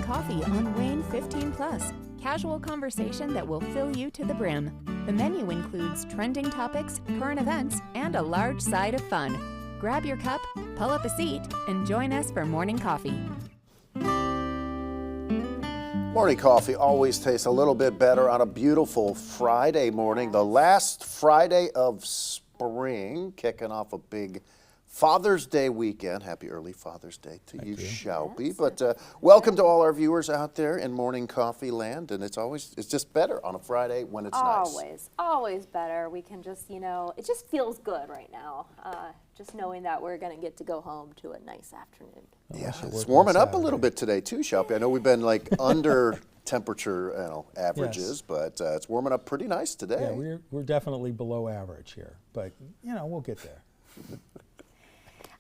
Coffee on Wayne 15 Plus. Casual conversation that will fill you to the brim. The menu includes trending topics, current events, and a large side of fun. Grab your cup, pull up a seat, and join us for morning coffee. Morning coffee always tastes a little bit better on a beautiful Friday morning. The last Friday of spring, kicking off a big Father's Day weekend. Happy early Father's Day to you, Shelby. But welcome to all our viewers out there in morning coffee land. And it's just better on a Friday when it's nice. Always better. We can just, it just feels good right now. Just knowing that we're going to get to go home to a nice afternoon. Yeah, it's warming up a little bit today too, Shelby. I know we've been like under temperature averages, but it's warming up pretty nice today. Yeah, we're definitely below average here, but we'll get there.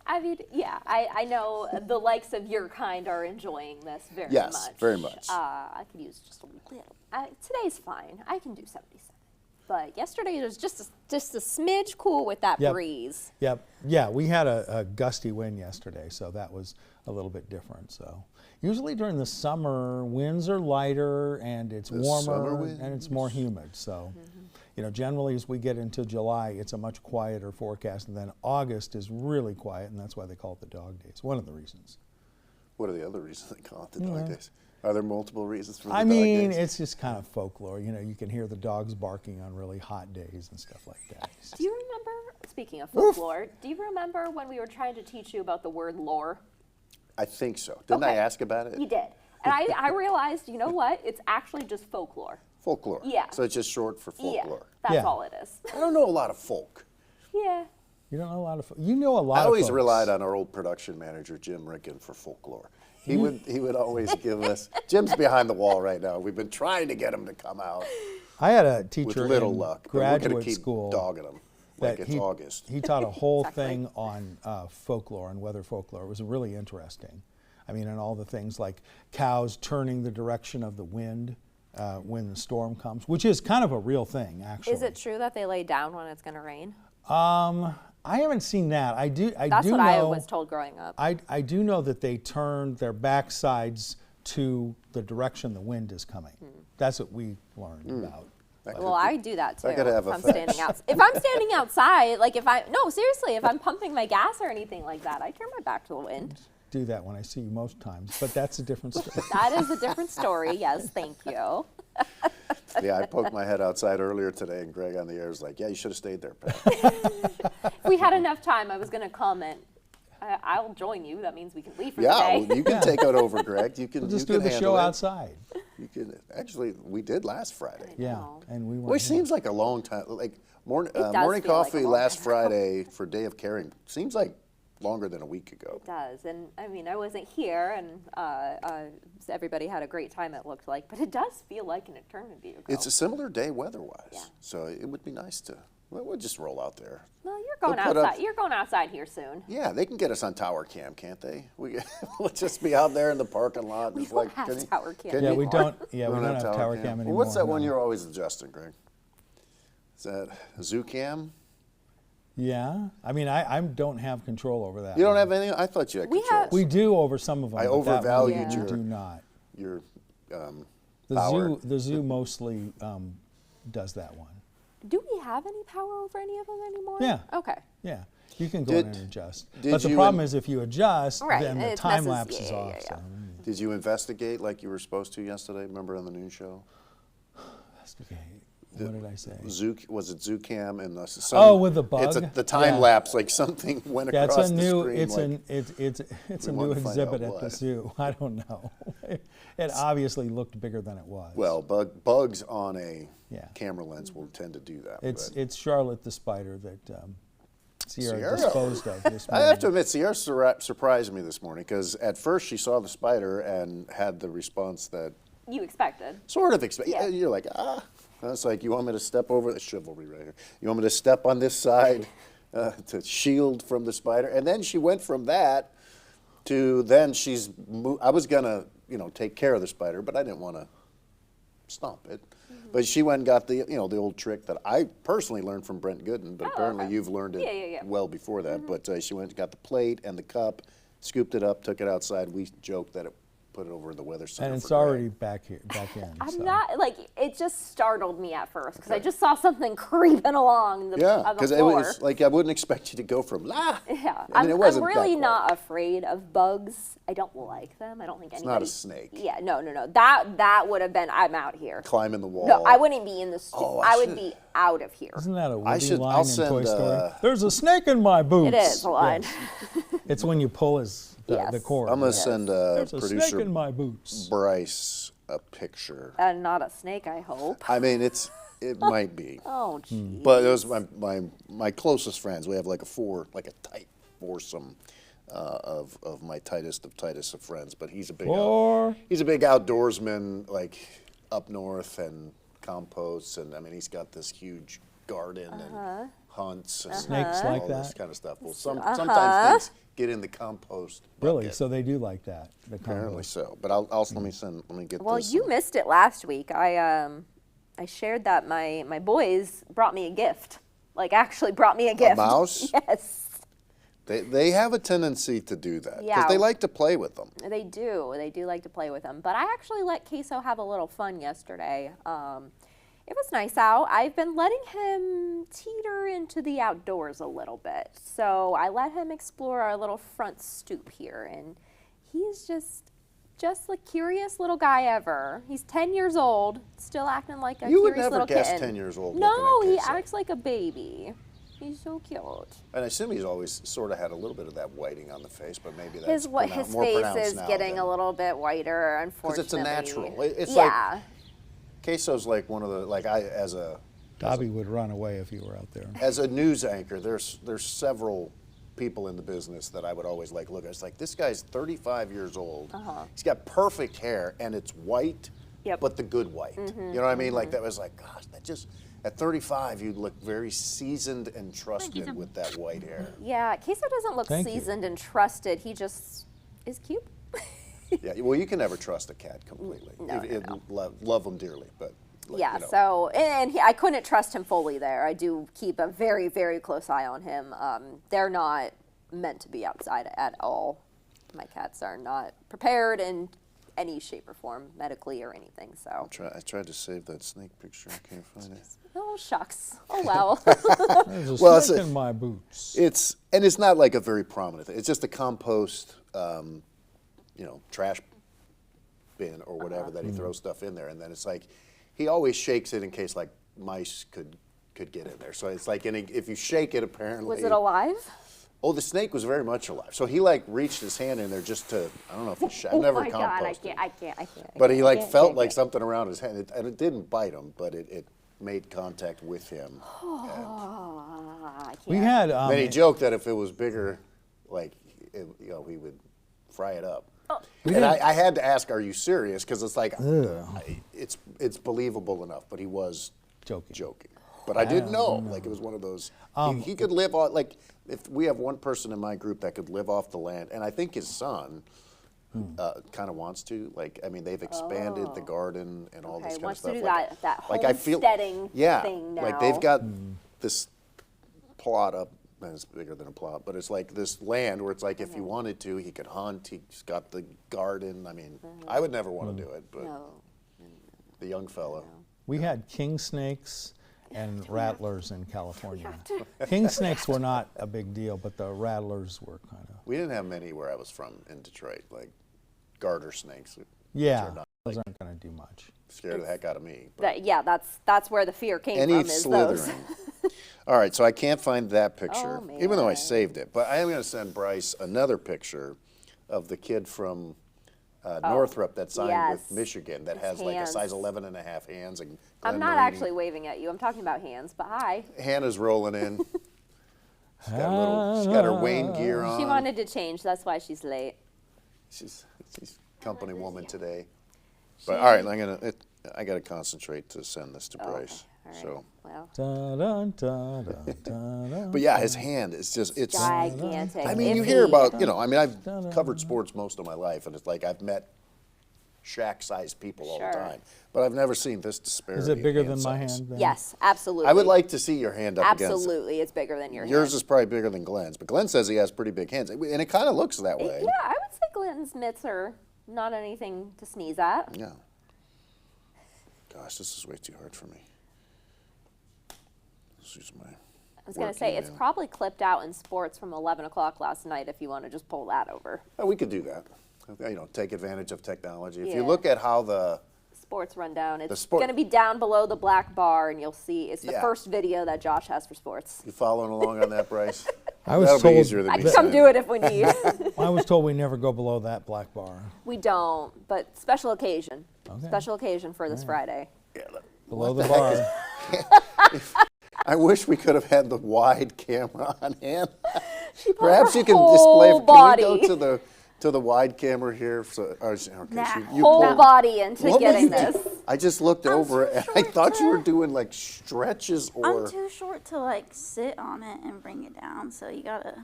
I mean, yeah, I know the likes of your kind are enjoying this very much. Yes, very much. I could use just a little. Today's fine. I can do 77. But yesterday was just a smidge cool with that breeze. Yep. Yeah, we had a gusty wind yesterday, so that was a little bit different. So usually during the summer, winds are lighter and it's warmer and it's more humid. So, generally as we get into July, it's a much quieter forecast, and then August is really quiet, and that's why they call it the dog days. One of the reasons. What are the other reasons they call it the dog days? Are there multiple reasons for the dog days? I mean, it's just kind of folklore. You can hear the dogs barking on really hot days and stuff like that. Do you remember, speaking of folklore, do you remember when we were trying to teach you about the word lore? I think so. Didn't I ask about it? You did. And I realized, you know what? It's actually just folklore. Folklore. Yeah. So it's just short for folklore. Yeah, that's all it is. I don't know a lot of folk. Yeah. You don't know a lot of you know a lot of I always folks. relied on our old production manager, Jim Ricken, for folklore. He would always give us, Jim's behind the wall right now. We've been trying to get him to come out. I had a teacher with little in luck. graduate we're gonna keep school dogging him like it's August. He taught a whole thing on folklore and weather folklore. It was really interesting. I mean, and all the things like cows turning the direction of the wind when the storm comes, which is kind of a real thing, actually. Is it true that they lay down when it's going to rain? I haven't seen that. That's what I was told growing up. I do know that they turn their backsides to the direction the wind is coming. That's what we learned about. Well, I do that too. If I'm standing outside, like if I'm pumping my gas or anything like that, I turn my back to the wind. Do that when I see you most times, but that's a different story. That is a different story. Yes, thank you. Yeah, I poked my head outside earlier today, and Greg on the air was like, "Yeah, you should have stayed there, Pat." If we had enough time, I was going to comment. I'll join you. That means we can leave for the day. Yeah, well, you can take it over, Greg. You can. We'll just you do can the show handle it. outside. You can actually. We did last Friday. Yeah, and we went. Which seems like a long time. Like morning feel coffee like a long last time. Friday for Day of Caring seems like longer than a week ago. It does, and I mean, I wasn't here, and everybody had a great time, it looked like, but it does feel like an eternity ago. It's a similar day weather-wise, Yeah. so it would be nice to. We'll just roll out there. Well, you're going We'll put outside. up- You're going outside here soon. Yeah, they can get us on tower cam, can't they? We'll just be out there in the parking lot. We Just don't like, have can you- tower cam can Yeah, you- we don't. Yeah, we don't have tower cam anymore. Well, what's that one no. you're always adjusting, Greg? Is that Zoo Cam? Yeah, I mean, I don't have control over that. You don't one. have any? I thought you had We control. have- We do over some of them. I but that one overvalued we your- do not. Your The power. zoo mostly does that one. Do we have any power over any of them anymore? Yeah. Okay. Yeah, you can go Did- in and adjust. did But the you problem in- is if you adjust, Right, then the it time messes- lapse is yeah, off. yeah, So, Did you investigate like you were supposed to yesterday? Remember on the noon show? okay. What did I say? Was it Zoocam and the Oh, with the bug? It's the time Yeah. lapse, like something went Yeah, across it's a new. the screen. It's like, it's we a wanted new to find out exhibit at the what. zoo. I don't know. It obviously looked bigger than it was. well, bugs on a Yeah. camera lens will tend to do that. It's Charlotte the spider that Sierra Sierra. disposed of this I morning. have to admit, Sierra surprised me this morning because at first she saw the spider and had the response that You expected. sort of expect. Yeah. You're like, ah. It's like, you want me to step over the chivalry right here? You want me to step on this side to shield from the spider? And then she went from that to then I was gonna, take care of the spider, but I didn't want to stomp it. Mm-hmm. But she went and got the, the old trick that I personally learned from Brent Gooden, but apparently okay. you've learned it Yeah. well before that. But she went and got the plate and the cup, scooped it up, took it outside. We joked that it put it over in the weather center. And it's for Greg. already back in. I'm so. not like it. Just startled me at first because I just saw something creeping along the, Yeah, on the because it floor. was like I wouldn't expect you to go from Yeah, I mean, it wasn't I'm that really quiet. not afraid of bugs. I don't like them. I don't think It's anybody. not a snake. Yeah, no. That would have been. I'm out here. Climbing the wall. No, I wouldn't be in the. Oh, I I would should- be out of here. Isn't that a I Woody should- line I'll in Toy send, Story? There's a snake in my boots. It is a line. It's when you pull the Yes. cord. I'm gonna yeah. send There's a snake producer in my boots. Bryce a picture. And not a snake, I hope. I mean, it might be, Oh, geez. but it was my closest friends. We have like a tight foursome of my tightest of friends. But he's a big outdoorsman, like up north and composts, and I mean he's got this huge garden and hunts and Snakes all like this that? kind of stuff. Well, sometimes things get in the compost. Really? bucket. So they do like that. The Apparently compost. so. But let me get Well, this. you missed it last week. I shared that my boys brought me a gift. Like actually brought me a gift. mouse? Yes. They have a tendency to do that because Yeah. they like to play with them. They do. They do like to play with them. But I actually let Queso have a little fun yesterday. It was nice out. I've been letting him teeter into the outdoors a little bit. So I let him explore our little front stoop here. And he's just the curious little guy ever. He's 10 years old, still acting like a You would curious never little guess kitten. 10 years old No, looking he at Queso. acts like a baby. He's so cute. And I assume he's always sort of had a little bit of that whiting on the face, but maybe that's His more face pronounced is now getting than- a little bit whiter, Because unfortunately. it's a natural. It's yeah. like Queso's like one of the Dobby would run away if you were out there. as a news anchor. There's several people in the business that I would always like look at. It's like this guy's 35 years old. He's got perfect hair and it's white, Yep. but the good white. You know what I mean? Like that was like, gosh, that just at 35 you look very seasoned and trusted with that white hair. Yeah, Queso doesn't look Thank you. seasoned and trusted. He just is cute. Yeah, well, you can never trust a cat completely. No, Love them dearly, but like, Yeah, you know. so, and I couldn't trust him fully there. I do keep a very, very close eye on him. They're not meant to be outside at all. My cats are not prepared in any shape or form, medically or anything, so. I tried to save that snake picture. I can't find it. Oh, shucks. Oh, well. There's a Well, it's snake a- in my boots. It's not like a very prominent thing. It's just a compost, trash bin or whatever that he throws stuff in there, and then it's like he always shakes it in case like mice could get in there. So it's like if you shake it, apparently. Was it alive? Oh, the snake was very much alive. So he like reached his hand in there just to, I don't know if he I've never Oh my God, composted. I can't. But he like can't, felt can't, like can't. something around his hand, and it didn't bite him, but it made contact with him. I We can't. had And then he joked that if it was bigger, like he would fry it up. And I had to ask, "Are you serious?" Because it's like it's believable enough, but he was joking. But I didn't know. Like it was one of those. He could live on like if we have one person in my group that could live off the land, and I think his son. Kind of wants to, like, I mean, they've expanded the garden and all this kind of wants stuff. to do like, that like I feel, homesteading yeah, thing like now. they've got this plot up, and it's bigger than a plot, but it's like this land where it's like if he wanted to, he could hunt. He's got the garden. I mean, I would never want to do it, but the young fella. We had king snakes and rattlers in California. King snakes were not a big deal, but the rattlers were kind of. We didn't have many where I was from in Detroit, like garter snakes. which Yeah, are not those aren't going to do much. scared the heck out of me. But That's where the fear came any from. Is those. slithering. All right, so I can't find that picture, Oh, even though I man. saved it. But I am going to send Bryce another picture of the kid from Northrop that signed yes. with Michigan that His has like a hands. size 11 and a half hands. And I'm Glenn not Marini. actually waving at you. I'm talking about hands, but hi. Hannah's rolling in. She's got her Wayne gear on. She wanted to change. That's why she's late. She's company woman today. But all right, I got to concentrate to send this to Bryce. All right. So, Well, Dun, dun, dun, dun, dun, dun. but yeah, his hand is just it's. gigantic. I mean, you If hear he- about, I mean, I've covered sports most of my life, and it's like I've met Shaq-sized people all the Sure. time, but I've never seen this disparity. Is it in bigger hand than my size. hand? Then? Yes, absolutely. I would like to see your hand up against it. Absolutely, it's bigger than your Yours hand. is probably bigger than Glenn's, but Glenn says he has pretty big hands, and it kind of looks that way. Yeah, I would say Glenton's mitts are not anything to sneeze at. Yeah. Gosh, this is way too hard for me. This is my. I was going to say, it's probably clipped out in sports from 11 o'clock last night if you want to just pull that over. Oh, we could do that. You know, take advantage of technology. If you Yeah. look at how the Sports rundown, it's sport- going to be down below the black bar, and you'll see it's the Yeah. first video that Josh has for sports. you following along on that, Bryce? I was That'll told be easier than I me can come saying do it if we need. I was told we never go below that black bar. We don't, but special occasion. Okay. Special occasion for this Friday. Yeah, Below the bar. I wish we could have had the wide camera on hand. put Perhaps her you can whole display. Can body. we go to the wide camera here? So, okay, Nah. you Whole pulled- body into What were getting you this. I just looked over and I thought you were doing like stretches or. I'm too short to like sit on it and bring it down, so you gotta.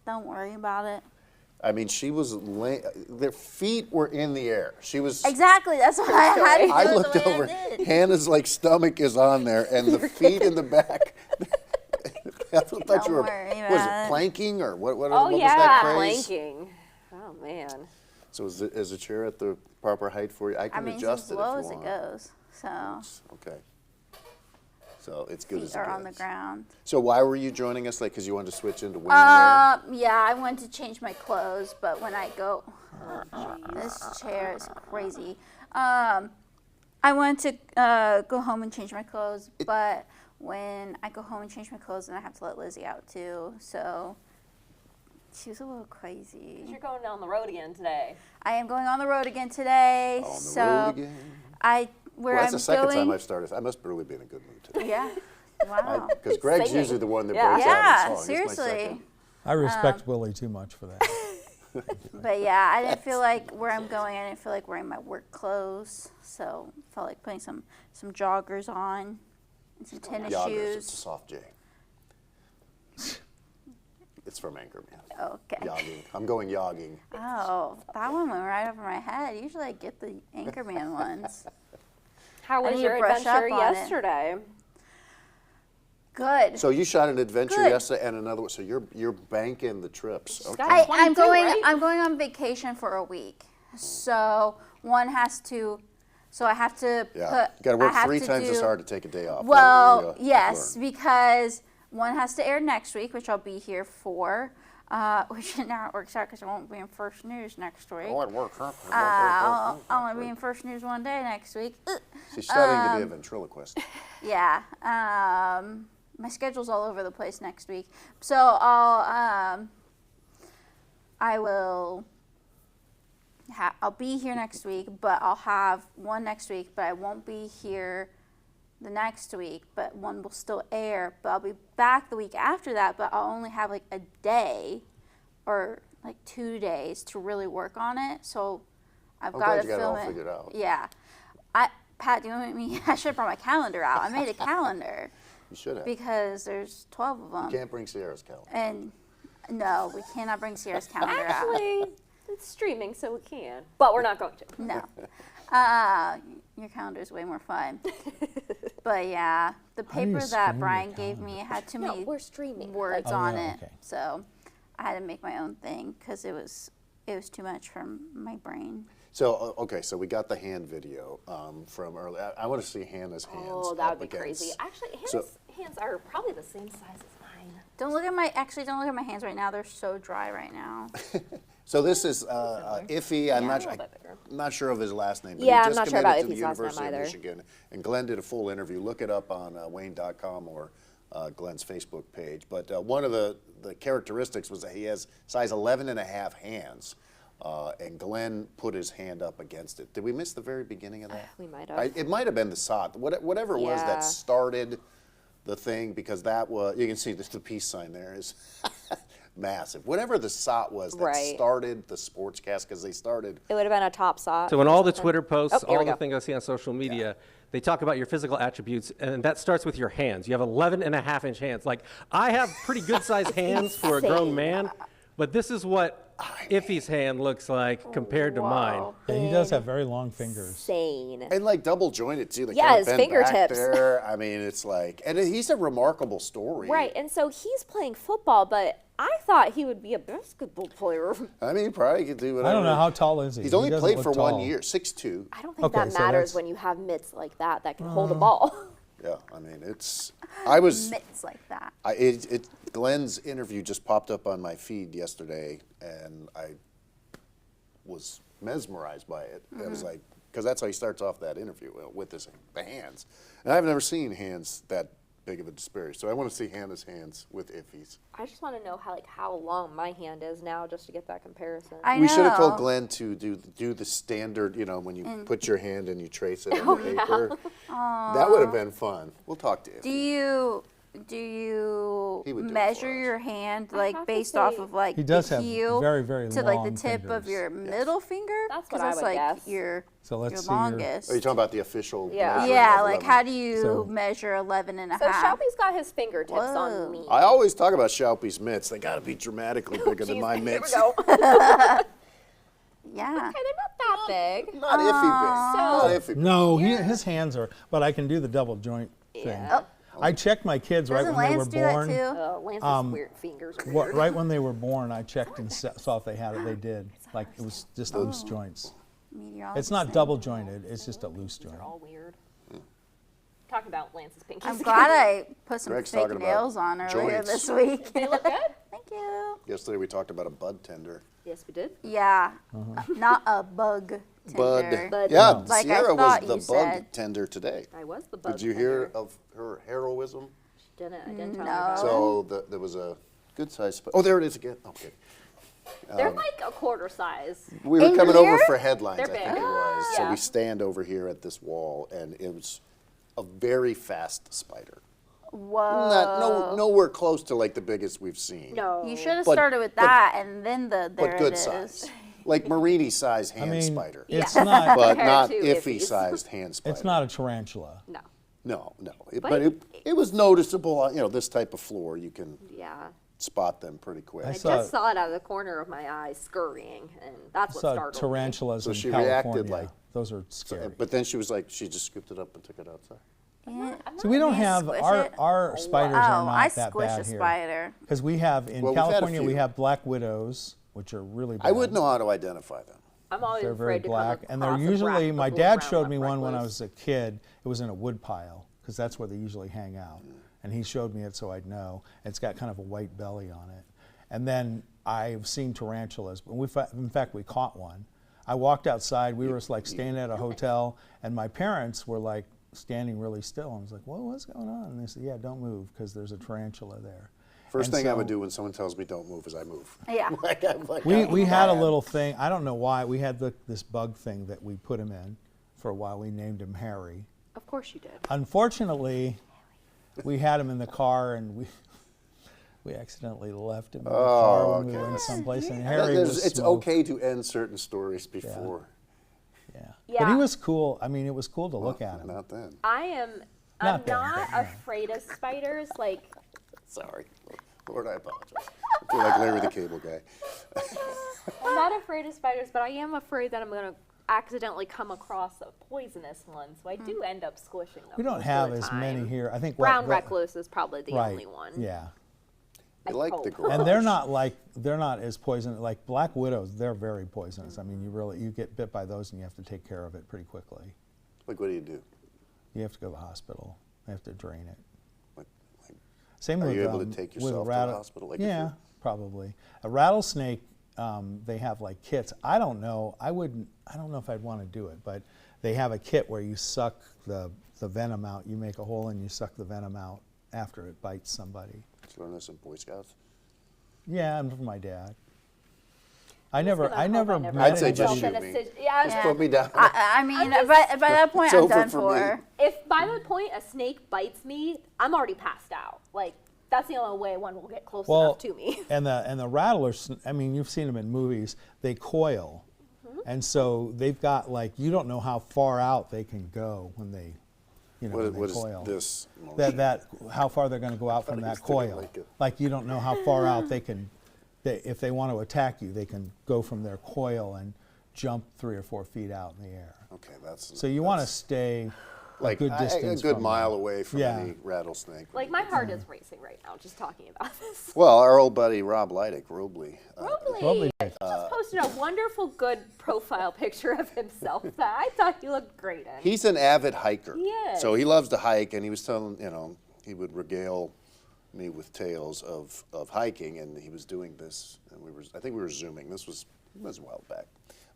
Don't worry about it. I mean, she was their feet were in the air. She was. Exactly. That's why I had to do I it looked the way over. I did. Hannah's like stomach is on there, and the feet in the back. I thought Don't you were. worry Was about it it. planking or what? What Oh, was yeah, that phrase? planking. Oh, man. So is the chair at the proper height for you? I I can mean, it's adjust as it if low you as it want. goes. So Okay. So it's good as feet it are on the gets. ground. So why were you joining us? Like, because you wanted to switch into wingman Yeah, I went to change my clothes, but when I go, this chair is crazy. I went to go home and change my clothes, but when I go home and change my clothes, then I have to let Lizzie out too. So she was a little crazy. You're going down the road again today. I am going on the road again today. On the so road again. Where Well, that's I'm the second going. time I've started. I must really be in a good mood today. Yeah. Wow. Because Greg's Singing. usually the one that Yeah. breaks Yeah, out in song. He's my seriously. second. I respect Willie too much for that. But yeah, I didn't feel like where I'm going. I didn't feel like wearing my work clothes, so felt like putting some joggers on and some tennis Yoggers, shoes. it's a soft J. It's from Anchorman. Okay. Yogging. I'm going yogging. Oh, that one went right over my head. Usually I get the Anchorman ones. How I was need your to brush adventure up on it. yesterday? Good. So you shot an adventure Good. yesterday and another one. So you're banking the trips. Okay. got- I'm 22, going. right? I'm going on vacation for a week. So one has to. So I have to Yeah. put. You got to work I have 3 to times as do- hard to take a day off. Well, That we, yes, learned. because one has to air next week, which I'll be here for. Which now it works out because I won't be in First News next week. Oh, it worked, huh? I'll only be in First News one day next week. She's studying to be a ventriloquist. Yeah. My schedule's all over the place next week, so I will. I'll be here next week, but I'll have one next week, but I won't be here the next week, but one will still air. But I'll be back the week after that, but I'll only have like a day or like 2 days to really work on it. So I've I'm got glad to you got it film all figured out. Yeah. Pat, do you want me? I should have brought my calendar out. I made a calendar You should have. because there's 12 of them. You can't bring Sierra's calendar. And no, we cannot bring Sierra's calendar out. Actually, it's streaming, so we can. But we're not going to. No. Your calendar is way more fun. But yeah, the How do you paper stream that your Brian gave me had too No, many we're streaming. words Oh, on yeah, it. okay. So I had to make my own thing because it was too much for my brain. So, okay, so we got the hand video from earlier. I want to see Hannah's hands. Oh, that up would be against- crazy. Actually, Hannah's So- hands are probably the same size as mine. Don't look at my hands right now. They're so dry right now. So this is Iffy. I'm Yeah, not, a little bit bigger. not sure of his last name. But Yeah, he I'm just not sure committed about to the Iffy's last name University of either. Michigan, and Glenn did a full interview. Look it up on Wayne.com or Glenn's Facebook page. But one of the characteristics was that he has size 11 and a half hands. And Glenn put his hand up against it. Did we miss the very beginning of that? We might have. It might have been the SOT, whatever it was Yeah. that started the thing, because that was, you can see the peace sign there is massive. Whatever the SOT was that Right. started the sportscast, because they started. It would have been a top shot. So in all the Twitter posts, Oh, here we all the go. things I see on social media, they talk about your physical attributes, and that starts with your hands. You have 11 and a half inch hands. Like, I have pretty good sized hands for a grown man, but this is what Iffy's hand looks like compared to mine. Whoa. Yeah, he does have very long fingers. Insane. And like double jointed too. They Yeah, can't his bend back fingertips. there. I mean, it's like, and he's a remarkable story. Right, and so he's playing football, but I thought he would be a basketball player. I mean, he probably could do whatever. I don't know, how tall is he? He's only He doesn't played look for 1 tall. year, 6'2". I don't think Okay, that so matters that's- when you have mitts like that can hold a ball. Yeah, I mean, I was, Mitts like that. Glenn's interview just popped up on my feed yesterday, and I was mesmerized by it. I was like, because that's how he starts off that interview, with the hands. And I've never seen hands that big of a disparity. So I want to see Hannah's hands with Iffy's. I just want to know how long my hand is now, just to get that comparison. I We should have told know. Glenn to do the standard, when you put your hand and you trace it on the paper. That would have been fun. We'll talk to Iffy. Do you He would do it measure for us. your hand I like have to based off say- of like He does the have heel very, very to like the long tip of fingers. your middle finger? That's 'Cause what I that's would like guess. your So let's your see your- longest. Are you talking about the official? Yeah. measuring Yeah, of like 11? how do you So- measure 11 and a So half? Shelby's got his fingertips Whoa. on me. I always talk about Shelby's mitts. They got to be dramatically bigger than Jeez, my here mitts. we go. Yeah. Okay, they're not that big. Not iffy big. Not iffy big. No, his hands are, but I can do the double joint thing. Yeah. I checked my kids right Doesn't when they were Lance do that born. too? Lance's weird fingers are weird. Right when they were born, I checked and saw if they had it. They did. Like it was just loose joints. Meteorologist It's not thing. double jointed. It's just a loose joint. They're all weird. Talking about Lance's pinkies. I'm glad I put some Greg's fake talking about nails on earlier joints. this week. They look good. Thank you. Yesterday we talked about a bud tender. Yes, we did. Yeah, not a bug tender. Bud. Yeah, No. Like I Sierra was thought the you bug said. tender today. I was the bud. Did you hear of her heroism? She didn't. I didn't tell No. her about it. So there was a good size. Oh, there it is again. Okay. They're like a quarter size. We were In coming over here? for headlines, They're I think big. it was. So Yeah. we stand over here at this wall, and it was a very fast spider. Whoa. Nowhere close to like the biggest we've seen. No. You should have But- started with but- that and then there But good it is. size. Like Marini sized hand I mean, spider. it's Yeah. not. But Compared not to iffy Iffy's. sized hand spider. It's not a tarantula. No. No. But But it was noticeable on, this type of floor. You can Yeah. spot them pretty quick. I I saw- just saw it out of the corner of my eye scurrying, and that's what Saw startled me. tarantulas So in she California. reacted like- Those are scary. But then she was like, she just scooped it up and took it outside. Yeah. So we don't You have squish our it? our spiders are Oh, not I that squish bad a here. spider. Because we have in Well, we've had a California we few. have black widows, which are really bad. I wouldn't know how to identify them. I'm always They're very afraid to black, come and they're across a usually. bra- My a blue dad brown showed me one recluse. when I was a kid. It was in a wood pile because that's where they usually hang out, and he showed me it so I'd know. It's got kind of a white belly on it, and then I've seen tarantulas. But in fact, we caught one. I walked outside. We were like staying at a hotel, and my parents were like standing really still. I was like, "Well, what's going on?" And they said, "Yeah, don't move because there's a tarantula there." First And thing I so- would do when someone tells me don't move is I move. Yeah. I'm like, We "Oh, had a man." little thing. I don't know why. We had this bug thing that we put him in for a while. We named him Harry. Of course you did. Unfortunately, we had him in the car and we accidentally left him in the Oh, car when we okay. were in someplace and Yeah, Harry was it's smoked. okay to end certain stories before. Yeah. But Yeah. he was cool. I mean, it was cool to look at him. Not then. I'm Not bad, not but yeah. afraid of spiders. Like, Sorry. Lord, I apologize. I feel like Larry the Cable Guy. I'm not afraid of spiders, but I am afraid that I'm gonna accidentally come across a poisonous one. So I do end up squishing them. We don't most have of the as time. many here. I think Brown what- recluse is probably the right. only one. Yeah. I like the hope. garage. And they're not as poisonous like black widows. They're very poisonous. I mean, you get bit by those and you have to take care of it pretty quickly. Like, what do you do? You have to go to the hospital. They have to drain it. Like, Same Are with you able to with take a yourself to the hospital, like if yeah, you're- probably. A rattlesnake, they have like kits. I don't know. I don't know if I'd want to do it, but they have a kit where you suck the venom out. You make a hole and you suck the venom out after it bites somebody. Did you learn this in Boy Scouts? Yeah, and from my dad. I Just never gonna hope met I'd say anybody. just myself in shoot a me. sit- Yeah, Just yeah. put me down. I mean, just- by that point, It's I'm over done for me. for. If by that point a snake bites me, I'm already passed out. Like, that's the only way one will get close Well, enough to me. and the rattlers, I mean, you've seen them in movies. They coil, Mm-hmm. and so they've got like you don't know how far out they can go when they, when What they is coil. this? motion? That how far they're going to go out from he that was doing coil. like a- Like you don't know how far out they can. If they want to attack you, they can go from their coil and jump 3 or 4 feet out in the air. Okay, that's. So you want to that's- stay like good a distance good from mile them. away from Yeah. any rattlesnake. Like my heart is racing right now just talking about this. Well, our old buddy Rob Leidick, Robley. Robley just posted a wonderful, good profile picture of himself that I thought he looked great in. He's an avid hiker. He is. So he loves to hike, and he was telling, he would regale me with tales of hiking, and he was doing this, and I think we were Zooming. This was a while back.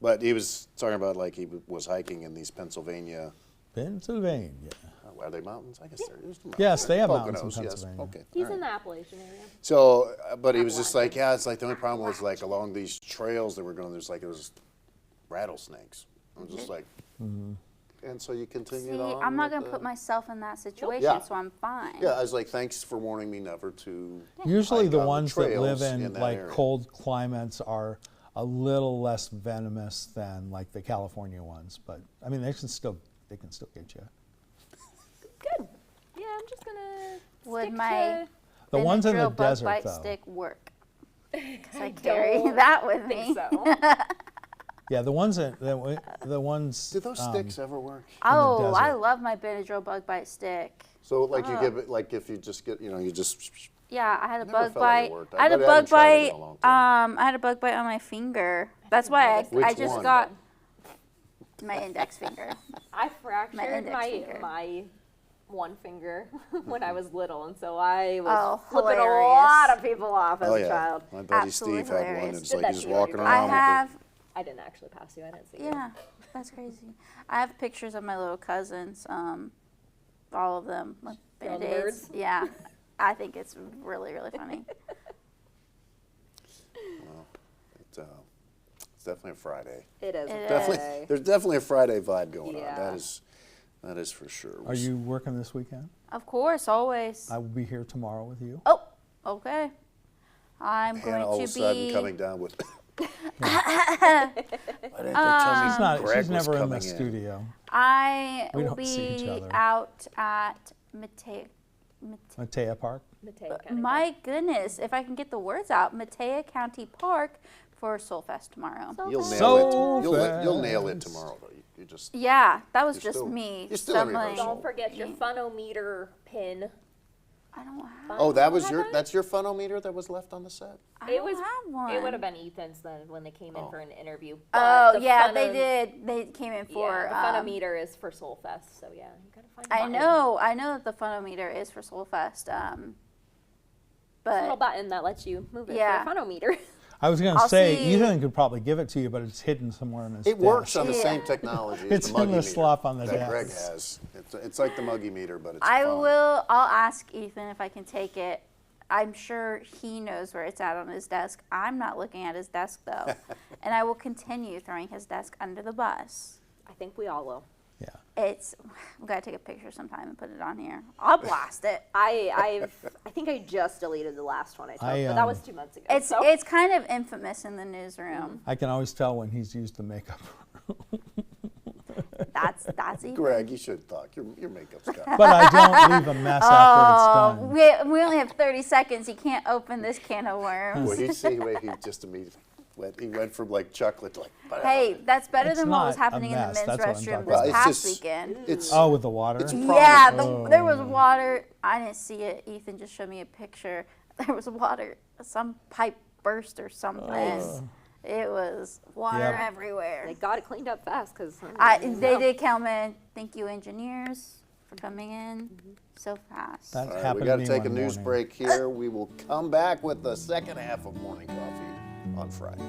But he was talking about like he was hiking in these Pennsylvania. Pennsylvania. Are they mountains? I guess there's mountains. Yes, they have Poconos, mountains in yes. Pennsylvania. Okay. He's all in right. the Appalachian area. So, but he was just like, yeah, it's like the only problem was like along these trails that we're going, there's like, it was rattlesnakes. I was just like, and so you continued See, on. I'm not with going to the- put myself in that situation, Yeah. so I'm fine. Yeah, I was like, thanks for warning me never to. Usually hike the on ones that live trails in that like area. cold climates are a little less venomous than like the California ones, but I mean they can still get you. Good. Yeah, I'm just gonna. Would stick my The ones in the Benadryl bug desert bite though. stick work? 'Cause I don't carry that with think me. so. Yeah, the ones the ones. Did those sticks ever work? Oh, I desert. love my Benadryl bug bite stick. So like you give it, like if you just get, you just. Yeah, I had a Never bug felt like it bite. worked. I had a but I haven't bug tried it in bite. a long time. I had a bug bite on my finger. That's why I Which just one? got my index finger. I fractured index finger. my one finger when I was little, and so I was Oh, flipping a hilarious. lot of people off as Oh a yeah, child. my buddy Absolutely Steve had one. hilarious. And it's Did like that he's to you walking already? around. I have, I didn't actually pass you. I didn't see you. yeah, that's crazy. I have pictures of my little cousins, all of them with Throwing Band-Aids. birds? Yeah, I think it's really, really funny. It's definitely a Friday. It is. It Definitely, there's definitely a Friday vibe going on. Yeah. That is for sure. Are you working this weekend? Of course, always. I will be here tomorrow with you. Oh, okay. I'm Hannah all going of a to sudden be. coming down with. Why didn't they tell me She's not. Greg She's was never in the coming studio. I We will don't see each be other. out at Matea Park. Mateo County. my goodness, if I can get the words out, Matea County Park for Soul Fest tomorrow. You'll Okay. nail it. So You'll nail it fast. tomorrow though. You just. Yeah, that was You're just still- me you're still in stumbling. rehearsal. Don't forget your funometer pin. I don't have. Oh, that was have your. one? That's your funometer that was left on the set. I It don't was. have one. It would have been Ethan's then when they came in for an interview. Oh But the yeah, they funo- did. They came in for. Yeah, the funometer is for Soul Fest, so yeah, you gotta find. a I button. know that the funometer is for Soul Fest. It's a little But button that lets you move it Yeah. for a funometer. I was going to I'll say see- Ethan could probably give it to you, but it's hidden somewhere in his. It works desk. on the Yeah. same technology as It's the in muggy the meter slot on the that Greg desk. has. It's like the muggy meter, but it's. I fun. will. I'll ask Ethan if I can take it. I'm sure he knows where it's at on his desk. I'm not looking at his desk though, and I will continue throwing his desk under the bus. I think we all will. Yeah. It's. We gotta take a picture sometime and put it on here. I'll blast it. I think I just deleted the last one I took, I, but that was 2 months ago. It's so. it's kind of infamous in the newsroom. I can always tell when he's used the makeup. That's Ethan. Greg, you should talk. Your makeup's got. But I don't leave a mess after it's done. We only have 30 seconds. You can't open this can of worms. Well, he just immediately went. He went from like chocolate to like. Hey, that's better It's than what was not a happening in the mess, men's that's what I'm restroom talking this about. It's past just- weekend. It's. Oh, with the water. It's Yeah, prominent. there was water. I didn't see it. Ethan just showed me a picture. There was water. Some pipe burst or something. It was water Yeah. everywhere. They got it cleaned up fast because They did come in. Thank you, engineers, for coming in so fast. That All right, happened we got to to me take a one news morning. break here. We will come back with the second half of Morning Coffee on Friday.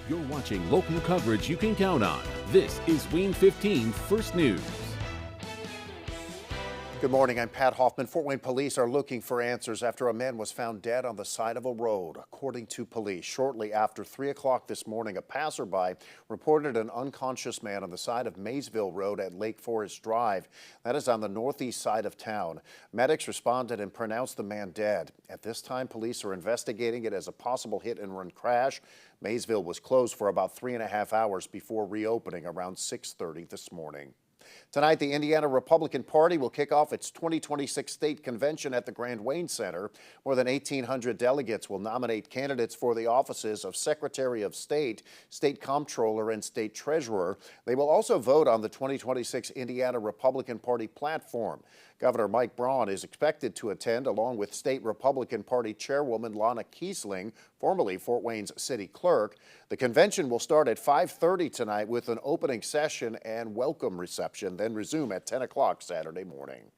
You're watching local coverage you can count on. This is Wayne 15 First News. Good morning, I'm Pat Hoffman. Fort Wayne police are looking for answers after a man was found dead on the side of a road. According to police, shortly after 3 o'clock this morning, a passerby reported an unconscious man on the side of Maysville Road at Lake Forest Drive. That is on the northeast side of town. Medics responded and pronounced the man dead. At this time, police are investigating it as a possible hit-and-run crash. Maysville was closed for about 3.5 hours before reopening around 6:30 this morning. Tonight, the Indiana Republican Party will kick off its 2026 state convention at the Grand Wayne Center. More than 1,800 delegates will nominate candidates for the offices of Secretary of State, State Comptroller, and State Treasurer. They will also vote on the 2026 Indiana Republican Party platform. Governor Mike Braun is expected to attend, along with State Republican Party Chairwoman Lana Kiesling, formerly Fort Wayne's city clerk. The convention will start at 5:30 tonight with an opening session and welcome reception, then resume at 10 o'clock Saturday morning.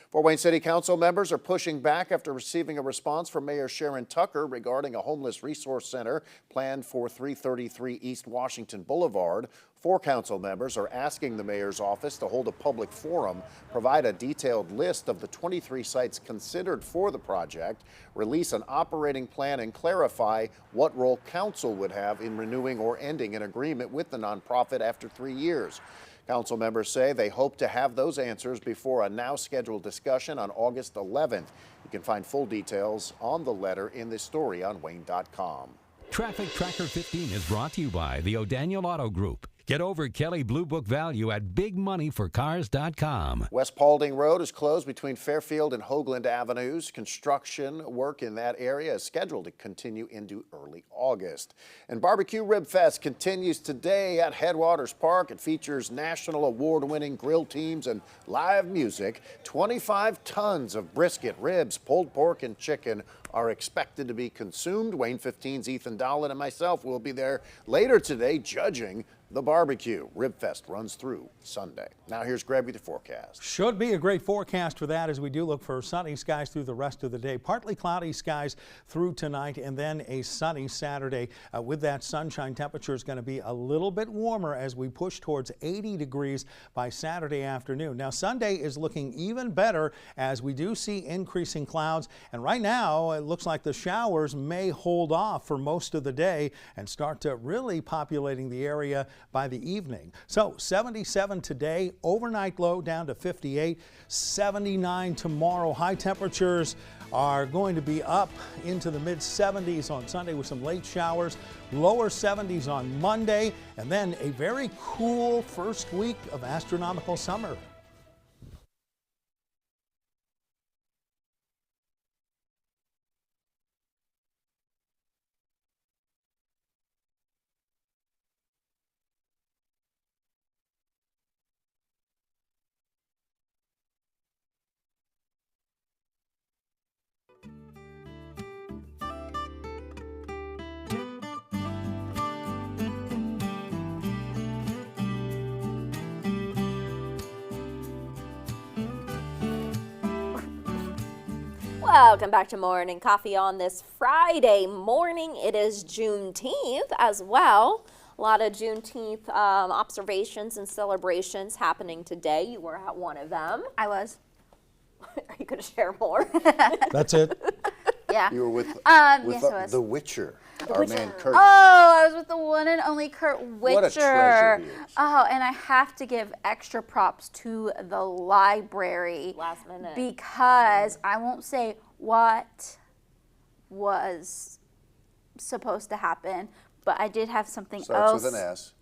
Fort Wayne City Council members are pushing back after receiving a response from Mayor Sharon Tucker regarding a homeless resource center planned for 333 East Washington Boulevard. 4 council members are asking the mayor's office to hold a public forum, provide a detailed list of the 23 sites considered for the project, release an operating plan, and clarify what role council would have in renewing or ending an agreement with the nonprofit after 3 years. Council members say they hope to have those answers before a now scheduled discussion on August 11th. You can find full details on the letter in this story on Wayne.com. Traffic Tracker 15 is brought to you by the O'Daniel Auto Group. Get over Kelly Blue Book value at bigmoneyforcars.com. West Paulding Road is closed between Fairfield and Hoagland Avenues. Construction work in that area is scheduled to continue into early August. And Barbecue Rib Fest continues today at Headwaters Park. It features national award-winning grill teams and live music. 25 tons of brisket, ribs, pulled pork, and chicken are expected to be consumed. Wayne 15's Ethan Dowlin and myself will be there later today judging the barbecue. Rib Fest runs through Sunday. Now here's Greg with the forecast. Should be a great forecast for that as we do look for sunny skies through the rest of the day. Partly cloudy skies through tonight and then a sunny Saturday. With that sunshine, temperature is going to be a little bit warmer as we push towards 80 degrees by Saturday afternoon. Now Sunday is looking even better as we do see increasing clouds, and right now it looks like the showers may hold off for most of the day and start to really populating the area by the evening. So 77 today, overnight low down to 58, 79 tomorrow. High temperatures are going to be up into the mid 70s on Sunday with some late showers, lower 70s on Monday, and then a very cool first week of astronomical summer. Welcome back to Morning Coffee on this Friday morning. It is Juneteenth as well. A lot of Juneteenth observations and celebrations happening today. You were at one of them. I was. Are you going to share more? That's it. Yeah. You were with, yes, I was. The Witcher, our man Kurt. Oh, I was with the one and only Kurt Witcher. What a treasure he is. Oh, and I have to give extra props to the library. Last minute. Because I won't say what was supposed to happen, but I did have something Starts else. with an S.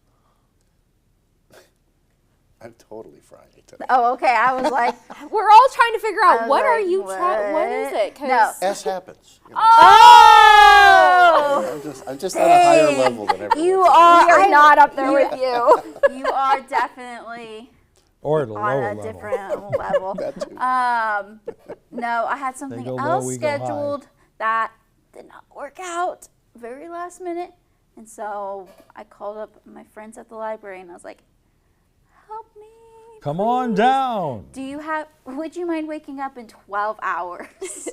I'm totally Friday today. Oh, okay. I was like, We're all trying to figure out I was what are like, you trying? What is it? 'Cause No. S happens. You know. oh! I'm just on a higher level than everyone. You are. we are not up there with you. You are definitely Or at a on lower a level. different level. That too. No, I had something go low, else we go high. scheduled that did not work out very last minute. And so I called up my friends at the library and I was like, help me. Come on down. Would you mind waking up in 12 hours?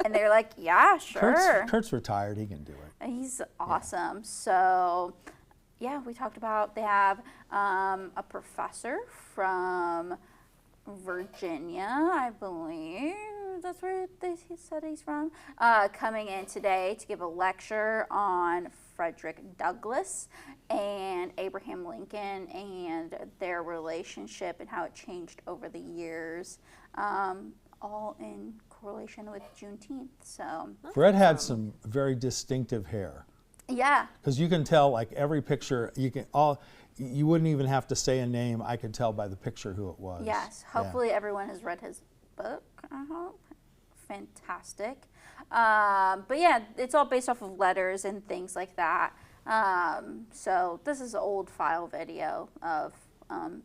And they're like, yeah, sure. Kurt's retired. He can do it. He's awesome. So, yeah, we talked about they have a professor from Virginia, I believe. That's where he said he's from, coming in today to give a lecture on Frederick Douglass and Abraham Lincoln and their relationship and how it changed over the years, all in correlation with Juneteenth. So Fred had some very distinctive hair. yeah, Because you can tell, like every picture, you wouldn't even have to say a name. I could tell by the picture who it was. yes. Yeah. Hopefully everyone has read his book. I hope. Fantastic. But yeah, it's all based off of letters and things like that. So this is an old file video of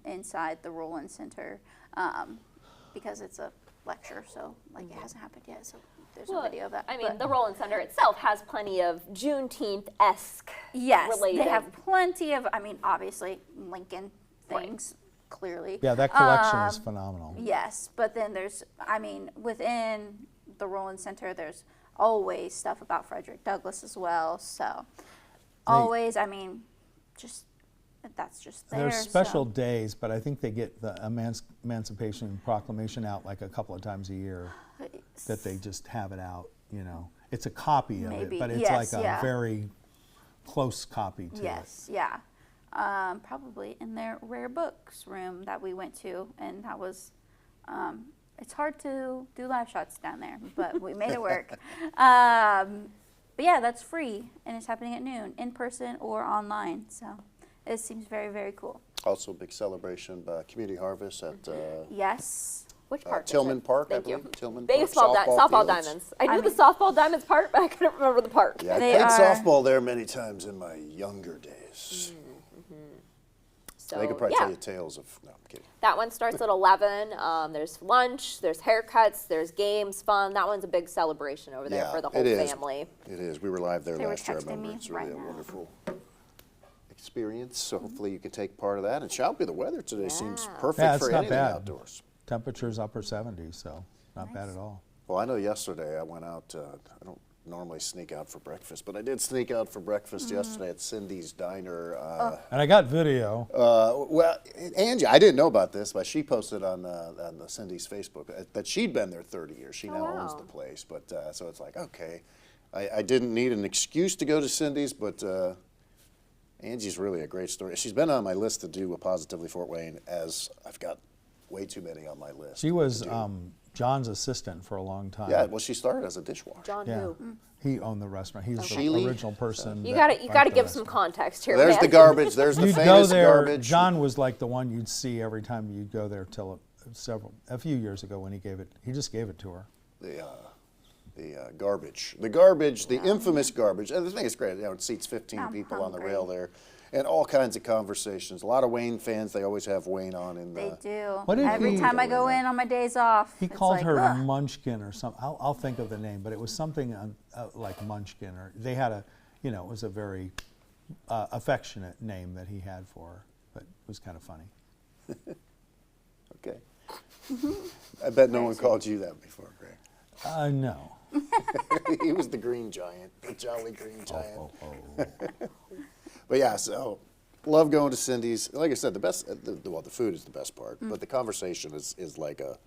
inside the Roland Center because it's a lecture, so like it hasn't happened yet. So there's a video of that. I mean, but the Roland Center itself has plenty of Juneteenth-esque yes, related. they have plenty of. I mean, obviously Lincoln things clearly. Yeah, that collection is phenomenal. Yes, but then there's, I mean, within the Roland Center, there's always stuff about Frederick Douglass as well. So, always, I mean, just, that's just there. There's special so. days, but I think they get the Emancipation Proclamation out like a couple of times a year, that they just have it out, you know. It's a copy of Maybe, it, but it's yes, like a yeah. very close copy to it. Yes, yeah. Probably in their rare books room that we went to, and that was, it's hard to do live shots down there, but we made it work. But yeah, that's free, and it's happening at noon, in person or online, so it seems very, very cool. Also, a big celebration by Community Harvest at Yes. Which park? is Tillman it? Park, Thank I you. believe. Tillman Baseball, Park, softball fields. diamonds. I knew the softball diamonds part, but I couldn't remember the park. Yeah, I They played are- softball there many times in my younger days. So, They could probably yeah. tell you tales of. No, I'm kidding. That one starts at 11. There's lunch, there's haircuts, there's games, fun. That one's a big celebration over there Yeah, for the whole it is. family. It is. We were live there They were last year. I texting remember. me It's really right a now. wonderful experience. So hopefully you can take part of that. And Shelby, the weather today seems perfect Yeah, it's for not anything bad. outdoors. Temperatures upper 70s, so not bad at all. Well, I know yesterday I went out. I don't normally sneak out for breakfast, but I did sneak out for breakfast yesterday at Cindy's Diner. And I got video. Well, Angie, I didn't know about this, but she posted on the Cindy's Facebook that she'd been there 30 years. She now owns the place, but so it's like, okay, I didn't need an excuse to go to Cindy's, but Angie's really a great story. She's been on my list to do a Positively Fort Wayne, as I've got way too many on my list. She was to do. John's assistant for a long time. Yeah, well, she started as a dishwasher. John Yeah. who? He owned the restaurant. He's the Sheely? original person. You that gotta bought the give some restaurant. context here, There's man. the garbage. There's the You'd go famous there. garbage. John was like the one you'd see every time you'd go there till a few years ago when he just gave it to her. The garbage, the infamous garbage. And the thing is great. You know, it seats 15 I'm people on the hungry. rail there, and all kinds of conversations. A lot of Wayne fans. They always have Wayne on in They the. do. What did Every he- time I go in on my days off, He it's called like, her "Ugh." Munchkin or something. I'll think of the name, but it was something like Munchkin, or they had it was a very affectionate name that he had for her, but it was kind of funny. Okay. I bet no one called you that before, Greg. No. He was the green giant, the jolly green giant. Oh. But yeah, so love going to Cindy's. Like I said, the food is the best part, but the conversation is like a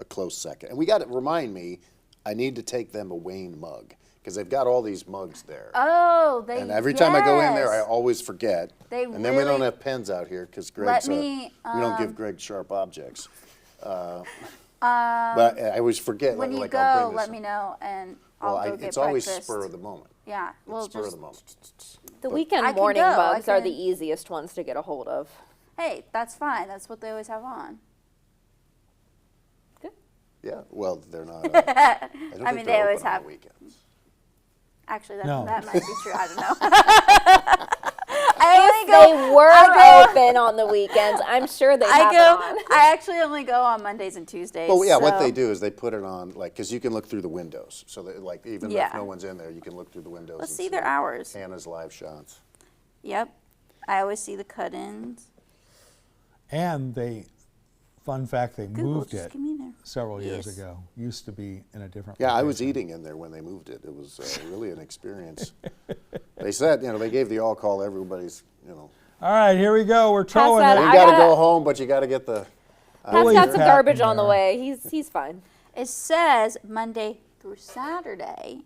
close second. And we got to remind me, I need to take them a Wayne mug because they've got all these mugs there. Oh, they. And every time I go in there, I yes. always forget. They and then we don't really- have pens out here because Greg's. me, we don't give Greg sharp objects. But I always forget. When you like, I'll go, bring let this me in. know, and Well, I'll go get it's always breakfast. spur of the moment. Yeah, well, Spur of just the moment. The weekend I can morning go, I bugs are the can- easiest ones to get a hold of. hey, that's fine. That's what they always have on. Good. Yeah, well, they're not. I don't think mean, they're they always open on have- the weekends. Actually, No. that might be true. I don't know. I They only go. were I go- open on the weekends. I'm sure they have I it go. on. I actually only go on Mondays and Tuesdays. Well, yeah, what so- they do is they put it on, like, because you can look through the windows. So, that, like, even Yeah. if no one's in there, you can look through the windows. Let's and see their hours. Hannah's live shots. Yep. I always see the cut-ins. And they Fun fact, they Google, moved just it give me there. several years Yes. ago. Used to be in a different Yeah, I was location. eating in there when they moved it. It was really an experience. They said, they gave the all call. Everybody's, All right, here we go. We're towing that it. you I got to gotta- go home, but you got to get the. Pat's Holy got some crap, garbage on the Mara. way. He's fine. It says Monday through Saturday,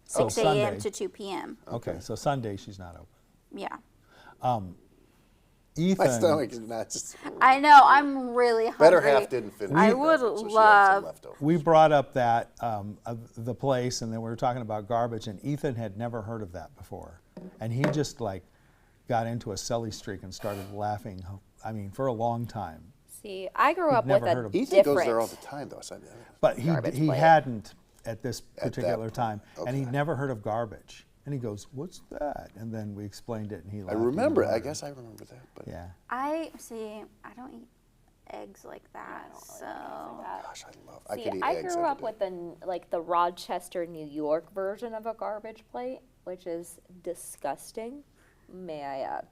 So 6 a.m. Sunday. to 2 p.m. Okay, so Sunday she's not open. Yeah. My stomach Ethan, is not just. I know. I'm really hungry. Better half didn't finish. I the would breakfast, so she had some love. leftovers. we brought up that the place, and then we were talking about garbage, and Ethan had never heard of that before, and he just like got into a silly streak and started laughing. I mean, for a long time. See, I grew up with never a heard of Ethan goes there different. all the time, though. So But he Garbage plate. hadn't at this that particular point, time, and he'd okay. never heard of garbage. And he goes, "What's that?" And then we explained it, and he I laughed. remember it. even I harder. guess I remember that. But Yeah. I don't eat eggs like that. So gosh, I See, could eat I eggs grew every up day. with the Rochester, New York version of a garbage plate, which is disgusting. May I add?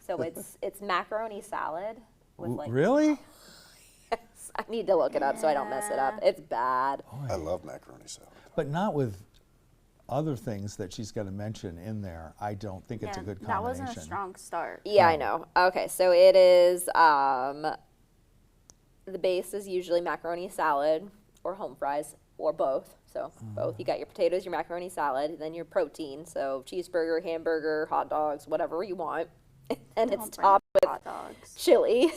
So it's macaroni salad with like. Really? I need to look it up so I don't mess it up. It's bad. I love macaroni salad. But not with other things that she's going to mention in there. I don't think it's a good that combination. wasn't a strong start. Yeah, I know. Okay, so it is. The base is usually macaroni salad or home fries or both. So both. You got your potatoes, your macaroni salad, then your protein. So cheeseburger, hamburger, hot dogs, whatever you want, and it's Don't bring topped with hot dogs. chili.